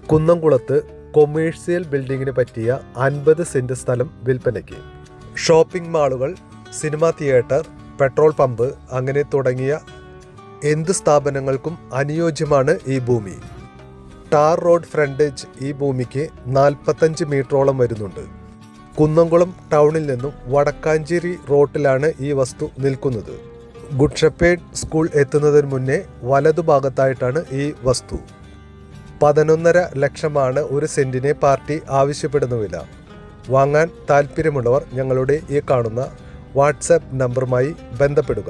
കുന്നംകുളത്ത് കൊമേഴ്സ്യൽ ബിൽഡിങ്ങിന് പറ്റിയ 50 സെന്റ് സ്ഥലം വിൽപ്പനയ്ക്ക്. ഷോപ്പിംഗ് മാളുകൾ, സിനിമാ തിയേറ്റർ, പെട്രോൾ പമ്പ് അങ്ങനെ തുടങ്ങിയ എന്ത് സ്ഥാപനങ്ങൾക്കും അനുയോജ്യമാണ് ഈ ഭൂമി. ടാർ റോഡ് ഫ്രണ്ടേജ് ഈ ഭൂമിക്ക് 45 മീറ്ററോളം വരുന്നുണ്ട്. കുന്നംകുളം ടൗണിൽ നിന്നും വടക്കാഞ്ചേരി റോഡിലാണ് ഈ വസ്തു നിൽക്കുന്നത്. ഗുഡ് ഷെപ്പേർഡ് സ്കൂൾ എത്തുന്നതിന് മുന്നേ വലതുഭാഗത്തായിട്ടാണ് ഈ വസ്തു. 11.5 ലക്ഷമാണ് ഒരു സെന്റിനെ പാർട്ടി ആവശ്യപ്പെടുന്ന വില. വാങ്ങാൻ താല്പര്യമുള്ളവർ ഞങ്ങളുടെ ഈ കാണുന്ന വാട്സാപ്പ് നമ്പറുമായി ബന്ധപ്പെടുക.